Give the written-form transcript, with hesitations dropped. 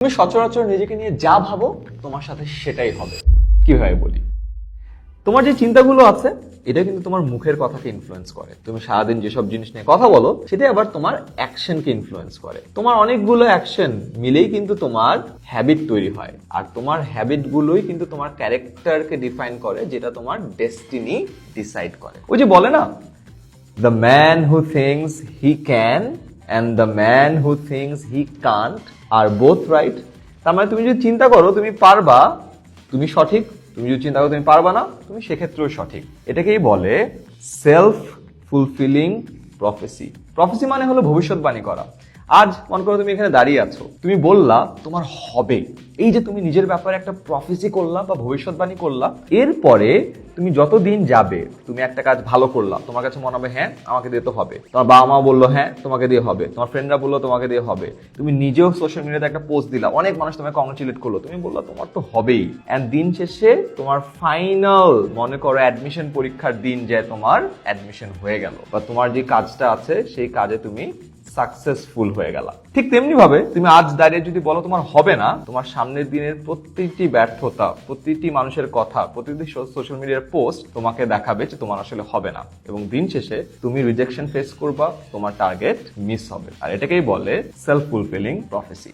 তুমি সচরাচর নিজেকে নিয়ে যা ভাবো তোমার সাথে সেটাই হবে। কিভাবে বলি, তোমার যে চিন্তাগুলো আছে এটা কিন্তু তোমার মুখের কথাকে ইনফ্লুয়েন্স করে। তুমি সারাদিন যেসব জিনিস নিয়ে কথা বলো সেটাই আবার তোমার অ্যাকশনকে ইনফ্লুয়েন্স করে। তোমার অনেকগুলো অ্যাকশন মিলেই কিন্তু তোমার হ্যাবিট তৈরি হয়, আর তোমার হ্যাবিট গুলোই কিন্তু তোমার ক্যারেক্টারকে ডিফাইন করে, যেটা তোমার ডেস্টিনি ডিসাইড করে। ওই যে বলে না, the man who thinks he can and the man who thinks he can't are both right. তার মানে তুমি যদি চিন্তা করো তুমি পারবা, তুমি সঠিক। তুমি যদি চিন্তা করো তুমি পারবা না, তুমি সেক্ষেত্রেও সঠিক। এটাকেই বলে সেলফ ফুলফিলিং প্রফেসি। প্রফেসি মানে হলো ভবিষ্যৎবাণী করা। আজ মনে করো তুমি এখানে দাঁড়িয়ে আছো, তুমি বললা তোমার হবে। এই যে তুমি নিজের ব্যাপারে একটা প্রফেসি করলা বা ভবিষ্যৎবাণী করলা, এরপরে তুমি যত দিন যাবে তুমি একটা কাজ ভালো করলা, তোমার কাছে মনে হবে হ্যাঁ আমাকে দিয়ে তো হবে। তোমার বাবা মা বললো হ্যাঁ তোমাকে দিয়ে হবে, তোমার ফ্রেন্ডরা বললো তোমাকে দিয়ে হবে, তুমি নিজেও সোশ্যাল মিডিয়াতে একটা পোস্ট দিলা, অনেক মানুষ তোমাকে কংগ্রেচুলেট করলো, তুমি বললো তোমার তো হবেই। এন্ড দিন শেষে তোমার ফাইনাল মনে করো অ্যাডমিশন পরীক্ষার দিন যে তোমার অ্যাডমিশন হয়ে গেল, বা তোমার যে কাজটা আছে সেই কাজে তুমি সাকসেসফুল হয়ে গেল। ঠিক তেমনি ভাবে তুমি আজ দাঁড়িয়ে যদি বলো তোমার হবে না, তোমার সামনের দিনের প্রত্যেকটি ব্যর্থতা, প্রতিটি মানুষের কথা, প্রতিটি সোশ্যাল মিডিয়ার পোস্ট তোমাকে দেখাবে যে তোমার আসলে হবে না, এবং দিন শেষে তুমি রিজেকশন ফেস করবা, তোমার টার্গেট মিস হবে। আর এটাকেই বলে সেলফ ফুলফিলিং প্রফেসি।